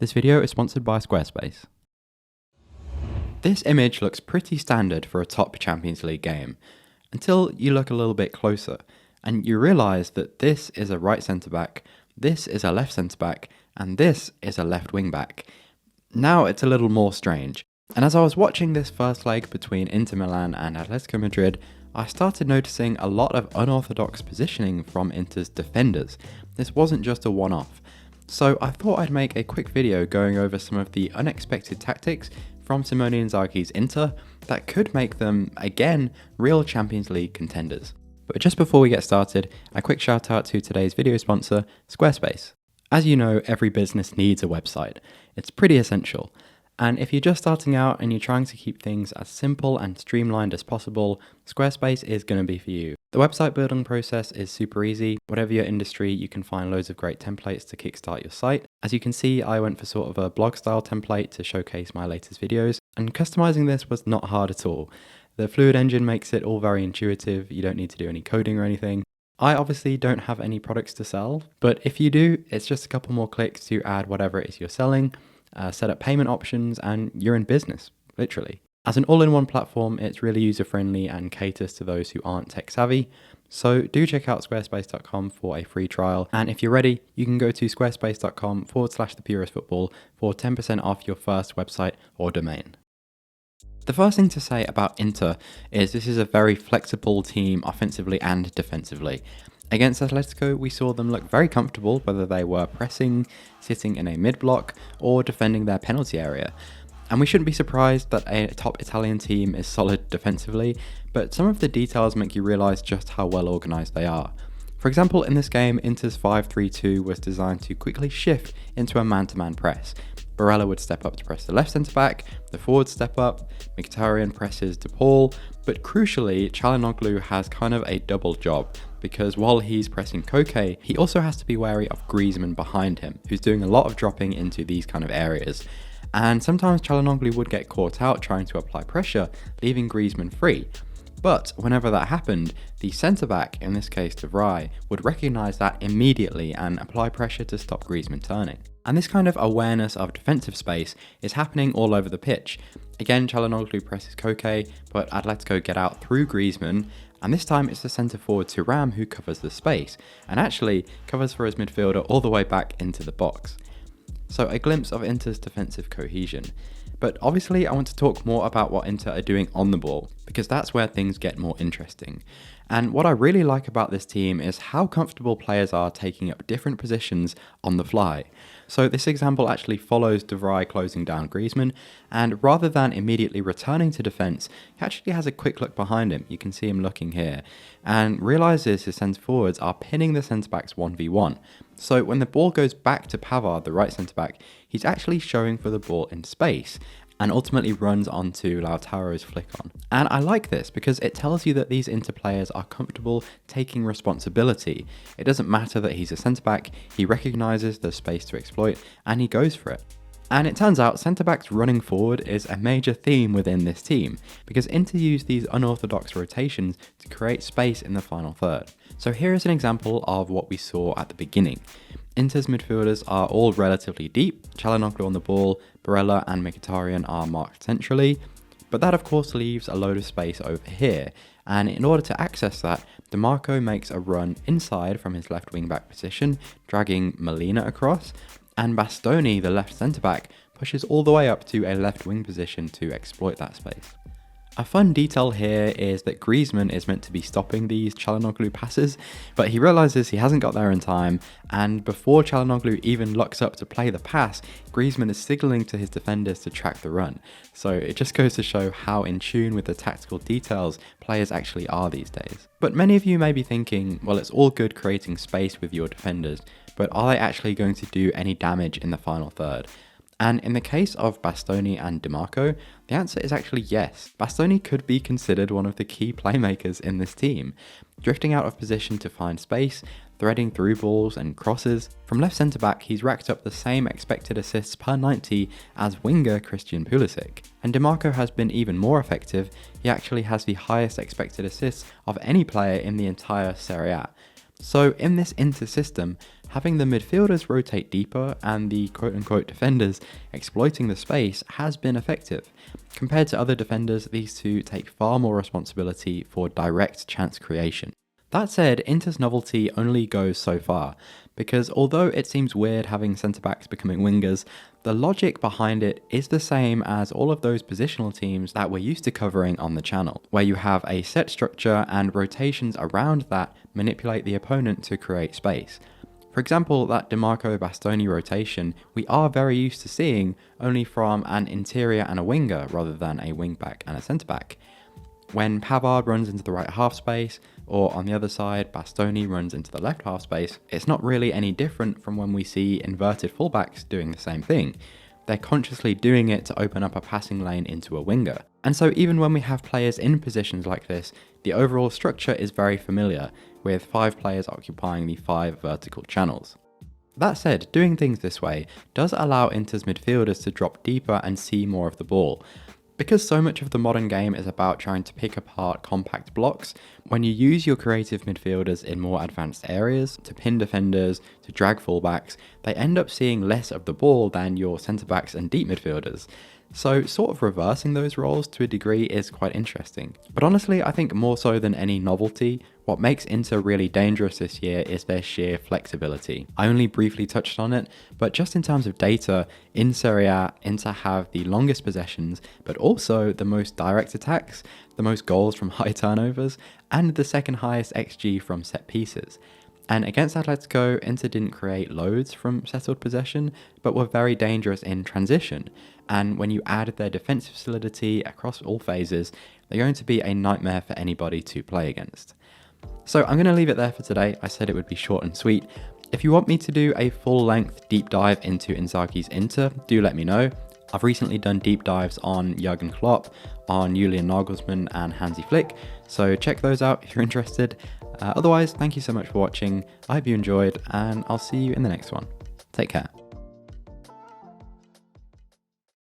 This video is sponsored by Squarespace. This image looks pretty standard for a top Champions League game, until you look a little bit closer, and you realise that this is a right centre-back, this is a left centre-back, and this is a left wing-back. Now it's a little more strange, and as I was watching this first leg between Inter Milan and Atletico Madrid, I started noticing a lot of unorthodox positioning from Inter's defenders. This wasn't just a one-off. So I thought I'd make a quick video going over some of the unexpected tactics from Simone Inzaghi's Inter that could make them, again, real Champions League contenders. But just before we get started, a quick shout out to today's video sponsor, Squarespace. As you know, every business needs a website. It's pretty essential. And if you're just starting out and you're trying to keep things as simple and streamlined as possible, Squarespace is going to be for you. The website building process is super easy. Whatever your industry, you can find loads of great templates to kickstart your site. As you can see, I went for sort of a blog style template to showcase my latest videos, and customizing this was not hard at all. The Fluid engine makes it all very intuitive. You don't need to do any coding or anything. I obviously don't have any products to sell, but if you do, it's just a couple more clicks to add whatever it is you're selling. Set up payment options, and you're in business, literally. As an all-in-one platform, it's really user-friendly and caters to those who aren't tech-savvy. So do check out squarespace.com for a free trial. And if you're ready, you can go to squarespace.com/thepurestfootball for 10% off your first website or domain. The first thing to say about Inter is this is a very flexible team offensively and defensively. Against Atletico, we saw them look very comfortable, whether they were pressing, sitting in a mid-block, or defending their penalty area. And we shouldn't be surprised that a top Italian team is solid defensively, but some of the details make you realise just how well organised they are. For example, in this game, Inter's 5-3-2 was designed to quickly shift into a man-to-man press. Barella would step up to press the left centre-back, the forwards step up, Mkhitaryan presses De Paul, but crucially, Çalhanoğlu has kind of a double job, because while he's pressing Koke, he also has to be wary of Griezmann behind him, who's doing a lot of dropping into these kind of areas. And sometimes Çalhanoğlu would get caught out trying to apply pressure, leaving Griezmann free. But whenever that happened, the centre-back, in this case De Vrij, would recognise that immediately and apply pressure to stop Griezmann turning. And this kind of awareness of defensive space is happening all over the pitch. Again, Çalhanoğlu presses Koke, but Atletico get out through Griezmann, and this time it's the centre forward Thuram who covers the space, and actually covers for his midfielder all the way back into the box. So a glimpse of Inter's defensive cohesion. But obviously I want to talk more about what Inter are doing on the ball, because that's where things get more interesting. And what I really like about this team is how comfortable players are taking up different positions on the fly. So this example actually follows De Vrij closing down Griezmann, and rather than immediately returning to defence, he actually has a quick look behind him, you can see him looking here, and realises his centre forwards are pinning the centre backs 1v1. So when the ball goes back to Pavard, the right centre back, he's actually showing for the ball in space, and ultimately runs onto Lautaro's flick on. And I like this because it tells you that these Inter players are comfortable taking responsibility. It doesn't matter that he's a centre-back, he recognises the space to exploit, and he goes for it. And it turns out centre-backs running forward is a major theme within this team, because Inter use these unorthodox rotations to create space in the final third. So here is an example of what we saw at the beginning. Inter's midfielders are all relatively deep, Çalhanoğlu on the ball, Barella and Mkhitaryan are marked centrally, but that of course leaves a load of space over here, and in order to access that, Dimarco makes a run inside from his left wing-back position, dragging Molina across, and Bastoni, the left centre-back, pushes all the way up to a left wing position to exploit that space. A fun detail here is that Griezmann is meant to be stopping these Çalhanoğlu passes, but he realises he hasn't got there in time, and before Çalhanoğlu even looks up to play the pass, Griezmann is signalling to his defenders to track the run. So it just goes to show how in tune with the tactical details players actually are these days. But many of you may be thinking, well, it's all good creating space with your defenders, but are they actually going to do any damage in the final third? And in the case of Bastoni and Dimarco, the answer is actually yes. Bastoni could be considered one of the key playmakers in this team, drifting out of position to find space, threading through balls and crosses. From left centre back, he's racked up the same expected assists per 90 as winger Christian Pulisic. And Dimarco has been even more effective. He actually has the highest expected assists of any player in the entire Serie A. So in this Inter system, having the midfielders rotate deeper and the quote-unquote defenders exploiting the space has been effective. Compared to other defenders, these two take far more responsibility for direct chance creation. That said, Inter's novelty only goes so far, because although it seems weird having centre-backs becoming wingers, the logic behind it is the same as all of those positional teams that we're used to covering on the channel, where you have a set structure and rotations around that manipulate the opponent to create space. For example, that DiMarco Bastoni rotation we are very used to seeing, only from an interior and a winger rather than a wing-back and a centre-back. When Pavard runs into the right half space, or on the other side, Bastoni runs into the left half space, it's not really any different from when we see inverted fullbacks doing the same thing. They're consciously doing it to open up a passing lane into a winger. And so even when we have players in positions like this, the overall structure is very familiar, with 5 players occupying the 5 vertical channels. That said, doing things this way does allow Inter's midfielders to drop deeper and see more of the ball. Because so much of the modern game is about trying to pick apart compact blocks, when you use your creative midfielders in more advanced areas, to pin defenders, to drag fullbacks, they end up seeing less of the ball than your centre-backs and deep midfielders. So sort of reversing those roles to a degree is quite interesting. But honestly, I think more so than any novelty, what makes Inter really dangerous this year is their sheer flexibility. I only briefly touched on it, but just in terms of data, in Serie A, Inter have the longest possessions, but also the most direct attacks, the most goals from high turnovers, and the second highest XG from set pieces. And against Atletico, Inter didn't create loads from settled possession, but were very dangerous in transition. And when you add their defensive solidity across all phases, they're going to be a nightmare for anybody to play against. So I'm going to leave it there for today. I said it would be short and sweet. If you want me to do a full-length deep dive into Inzaghi's Inter, do let me know. I've recently done deep dives on Jurgen Klopp, on Julian Nagelsmann and Hansi Flick, so check those out if you're interested. Otherwise, thank you so much for watching. I hope you enjoyed, and I'll see you in the next one. Take care.